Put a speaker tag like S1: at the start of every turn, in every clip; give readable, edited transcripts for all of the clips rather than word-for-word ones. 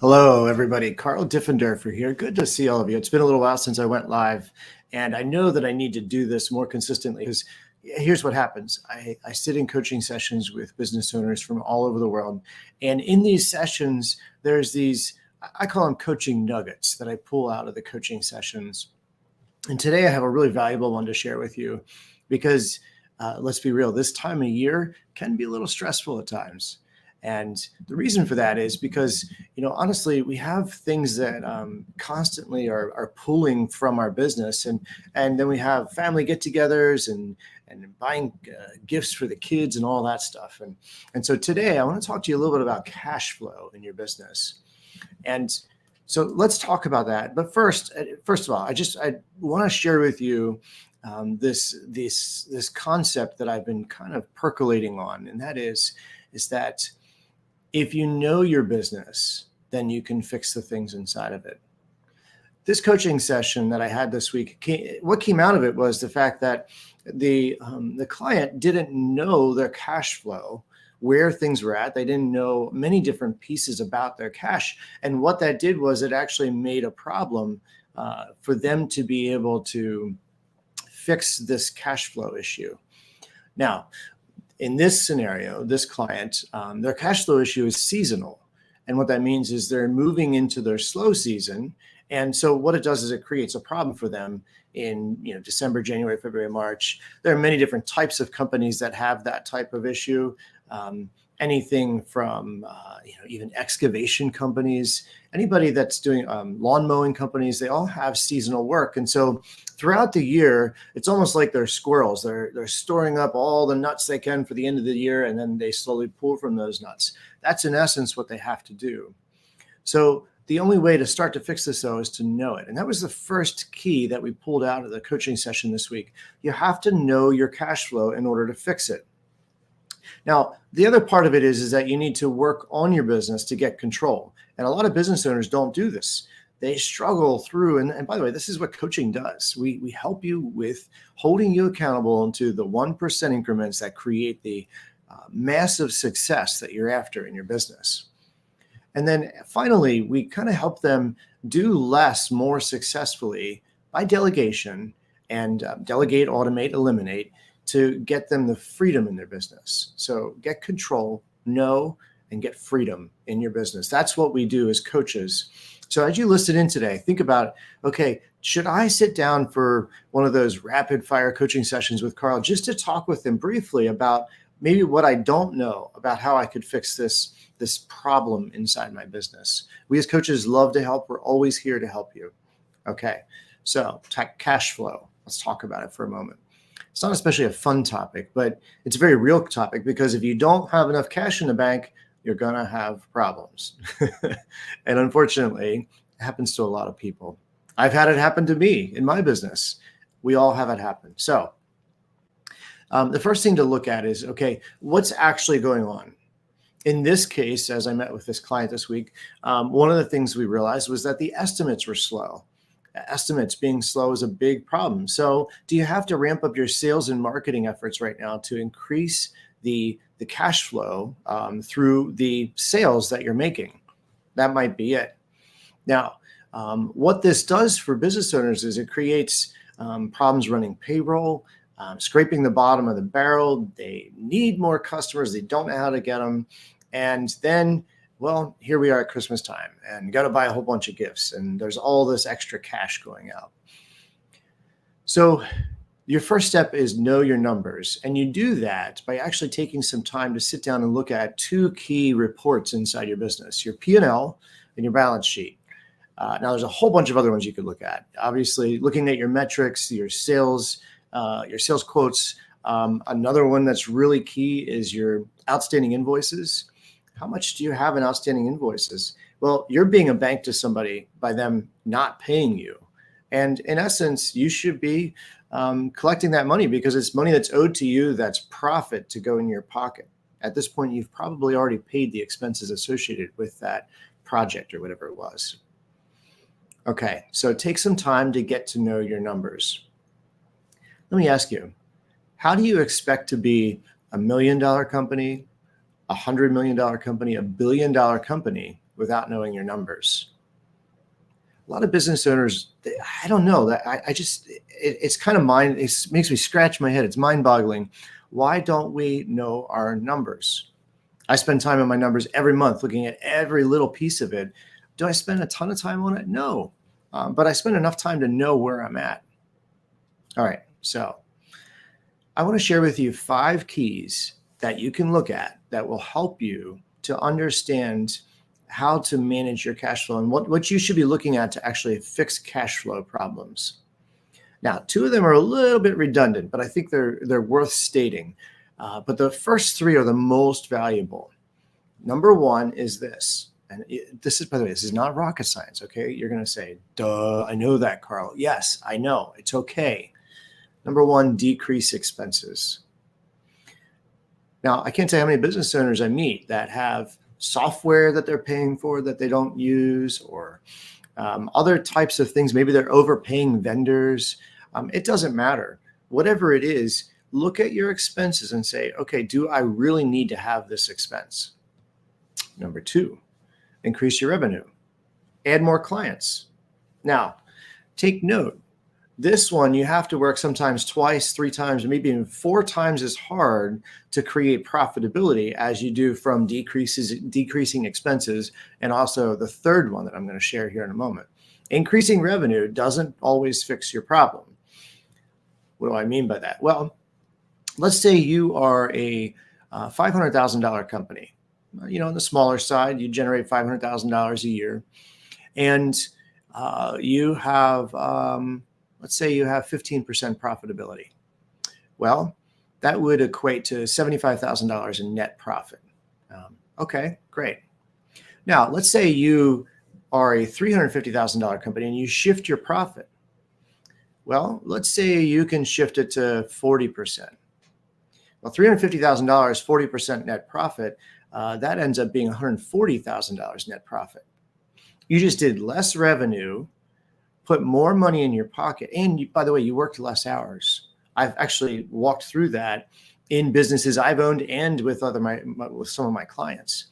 S1: Hello, everybody. Carl Diffendorfer here. Good to see all of you. It's been a little while since I went live, and I know that I need to do this more consistently because here's what happens. I sit in coaching sessions with business owners from all over the world, and in these sessions, there's these, I call them coaching nuggets that I pull out of the coaching sessions. And today I have a really valuable one to share with you because let's be real, this time of year can be a little stressful at times. And the reason for that is because, honestly, we have things that constantly are pulling from our business. And then we have family get-togethers and buying gifts for the kids and all that stuff. And so today I want to talk to you a little bit about cash flow in your business. And so let's talk about that. But first of all, I want to share with you this concept that I've been kind of percolating on, and that is that if you know your business, then you can fix the things inside of it. This coaching session that I had this week, what came out of it was the fact that the client didn't know their cash flow, where things were at. They didn't know many different pieces about their cash. And what that did was it actually made a problem for them to be able to fix this cash flow issue. Now, in this scenario, this client, their cash flow issue is seasonal. And what that means is they're moving into their slow season. And so what it does is it creates a problem for them in December, January, February, March. There are many different types of companies that have that type of issue. Anything from even excavation companies, anybody that's doing lawn mowing companies, they all have seasonal work. And so throughout the year, it's almost like they're squirrels. They're storing up all the nuts they can for the end of the year, and then they slowly pull from those nuts. That's in essence what they have to do. So the only way to start to fix this, though, is to know it. And that was the first key that we pulled out of the coaching session this week. You have to know your cash flow in order to fix it. Now, the other part of it is that you need to work on your business to get control. And a lot of business owners don't do this. They struggle through. And by the way, this is what coaching does. We help you with holding you accountable into the 1% increments that create the massive success that you're after in your business. And then finally, we kind of help them do less more successfully by delegation and delegate, automate, eliminate, to get them the freedom in their business. So get control, know, and get freedom in your business. That's what we do as coaches. So as you listen in today, think about, okay, should I sit down for one of those rapid fire coaching sessions with Carl just to talk with him briefly about maybe what I don't know about how I could fix this problem inside my business? We as coaches love to help. We're always here to help you. Okay, so cash flow. Let's talk about it for a moment. It's not especially a fun topic, but it's a very real topic because if you don't have enough cash in the bank, you're going to have problems. And unfortunately, it happens to a lot of people. I've had it happen to me in my business. We all have it happen. So the first thing to look at is, okay, what's actually going on? In this case, as I met with this client this week, one of the things we realized was that the estimates were slow. Estimates being slow is a big problem. So do you have to ramp up your sales and marketing efforts right now to increase the cash flow through the sales that you're making? That might be it. Now, what this does for business owners is it creates problems running payroll, scraping the bottom of the barrel. They need more customers. They don't know how to get them. And then, well, here we are at Christmas time and you got to buy a whole bunch of gifts and there's all this extra cash going out. So your first step is know your numbers. And you do that by actually taking some time to sit down and look at two key reports inside your business, your P&L and your balance sheet. Now, there's a whole bunch of other ones you could look at. Obviously, looking at your metrics, your sales quotes. Another one that's really key is your outstanding invoices. How much do you have in outstanding invoices? Well, you're being a bank to somebody by them not paying you. And in essence, you should be collecting that money because it's money that's owed to you, that's profit to go in your pocket. At this point, you've probably already paid the expenses associated with that project or whatever it was. Okay, so take some time to get to know your numbers. Let me ask you, how do you expect to be $1 million company, $100 million company, $1 billion company without knowing your numbers. A lot of business owners, I don't know, that it's kind of it makes me scratch my head. It's mind boggling. Why don't we know our numbers? I spend time on my numbers every month, looking at every little piece of it. Do I spend a ton of time on it? No, but I spend enough time to know where I'm at. All right, so I want to share with you 5 keys that you can look at that will help you to understand how to manage your cash flow and what you should be looking at to actually fix cash flow problems. Now, 2 of them are a little bit redundant, but I think they're worth stating. But the first 3 are the most valuable. Number 1 is this. And this is, by the way, this is not rocket science, okay? You're going to say, duh, I know that, Carl. Yes, I know. It's okay. Number 1, decrease expenses. Now, I can't tell you how many business owners I meet that have software that they're paying for that they don't use, or other types of things. Maybe they're overpaying vendors. It doesn't matter. Whatever it is, look at your expenses and say, okay, do I really need to have this expense? Number 2, increase your revenue. Add more clients. Now, take note. This one, you have to work sometimes twice, 3 times, maybe even 4 times as hard to create profitability as you do from decreasing expenses. And also the third one that I'm going to share here in a moment. Increasing revenue doesn't always fix your problem. What do I mean by that? Well, let's say you are a $500,000 company. On the smaller side, you generate $500,000 a year. And you have... let's say you have 15% profitability. Well, that would equate to $75,000 in net profit. Okay, great. Now, let's say you are a $350,000 company and you shift your profit. Well, let's say you can shift it to 40%. Well, $350,000, 40% net profit, that ends up being $140,000 net profit. You just did less revenue, put more money in your pocket. And by the way, you worked less hours. I've actually walked through that in businesses I've owned and with with some of my clients.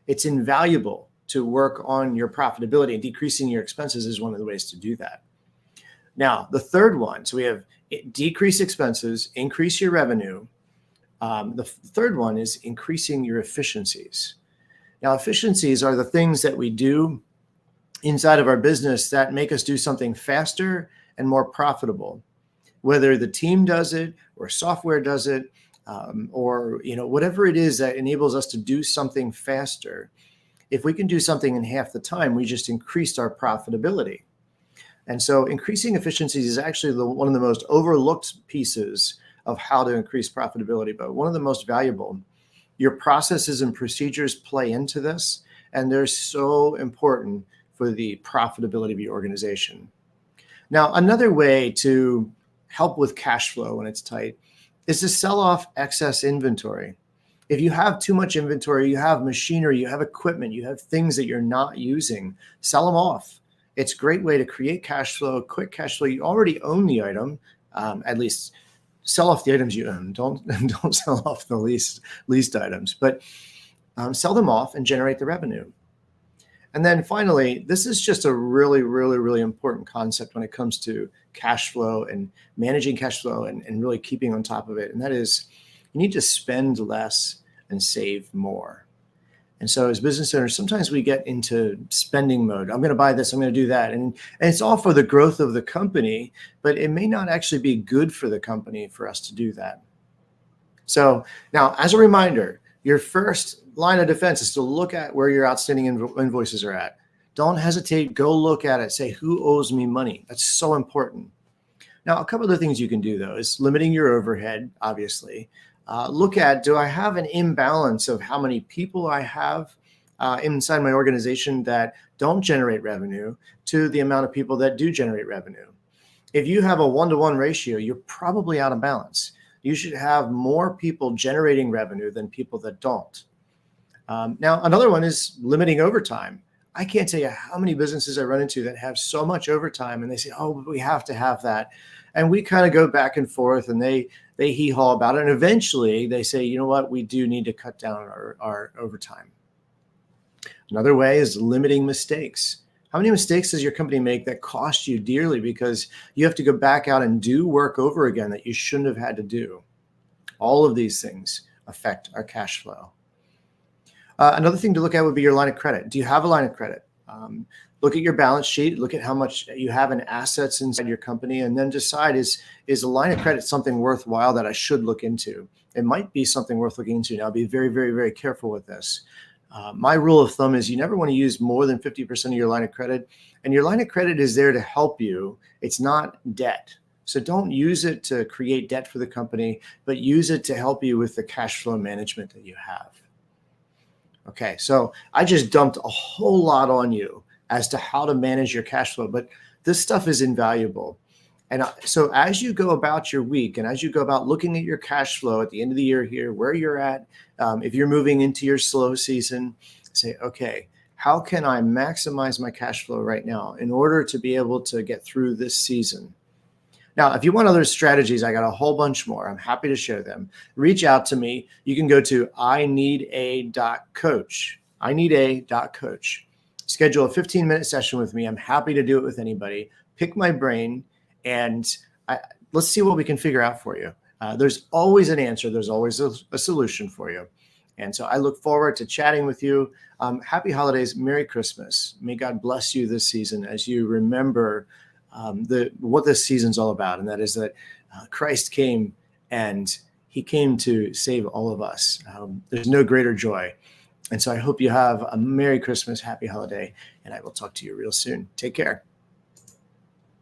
S1: It's invaluable to work on your profitability, and decreasing your expenses is one of the ways to do that. Now, the third one, so we have decrease expenses, increase your revenue. The third one is increasing your efficiencies. Now, efficiencies are the things that we do inside of our business that make us do something faster and more profitable. Whether the team does it or software does it, or whatever it is that enables us to do something faster. If we can do something in half the time, we just increased our profitability. And so increasing efficiencies is actually one of the most overlooked pieces of how to increase profitability, but one of the most valuable. Your processes and procedures play into this, and they're so important for the profitability of your organization. Now, another way to help with cash flow when it's tight is to sell off excess inventory. If you have too much inventory, you have machinery, you have equipment, you have things that you're not using, sell them off. It's a great way to create cash flow, quick cash flow. You already own the item, at least sell off the items you own. Don't sell off the leased items, but sell them off and generate the revenue. And then finally, this is just a really, really, really important concept when it comes to cash flow and managing cash flow and really keeping on top of it. And that is, you need to spend less and save more. And so as business owners, sometimes we get into spending mode. I'm going to buy this, I'm going to do that. And it's all for the growth of the company, but it may not actually be good for the company for us to do that. So now, as a reminder, your first line of defense is to look at where your outstanding invoices are at. Don't hesitate. Go look at it. Say, who owes me money? That's so important. Now, a couple other things you can do, though, is limiting your overhead, obviously. Look at, do I have an imbalance of how many people I have inside my organization that don't generate revenue to the amount of people that do generate revenue? If you have a 1-to-1 ratio, you're probably out of balance. You should have more people generating revenue than people that don't. Now, another one is limiting overtime. I can't tell you how many businesses I run into that have so much overtime and they say, oh, we have to have that. And we kind of go back and forth and they hee-haw about it. And eventually they say, you know what, we do need to cut down our overtime. Another way is limiting mistakes. How many mistakes does your company make that cost you dearly because you have to go back out and do work over again that you shouldn't have had to do? All of these things affect our cash flow. Another thing to look at would be your line of credit. Do you have a line of credit? Look at your balance sheet, look at how much you have in assets inside your company, and then decide, is a line of credit something worthwhile that I should look into? It might be something worth looking into. Now, be very, very, very careful with this. My rule of thumb is you never want to use more than 50% of your line of credit, and your line of credit is there to help you. It's not debt. So don't use it to create debt for the company, but use it to help you with the cash flow management that you have. Okay, so I just dumped a whole lot on you as to how to manage your cash flow, but this stuff is invaluable. And so as you go about your week and as you go about looking at your cash flow at the end of the year here, where you're at, if you're moving into your slow season, say, okay, how can I maximize my cash flow right now in order to be able to get through this season? Now, if you want other strategies, I got a whole bunch more. I'm happy to share them. Reach out to me. You can go to ineeda.coach. ineeda.coach. Schedule a 15-minute session with me. I'm happy to do it with anybody. Pick my brain, and let's see what we can figure out for you. There's always an answer. There's always a solution for you. And so I look forward to chatting with you. Happy holidays. Merry Christmas. May God bless you this season as you remember what this season's all about, and that is that Christ came and he came to save all of us. There's no greater joy. And so I hope you have a Merry Christmas, Happy Holiday, and I will talk to you real soon. Take care.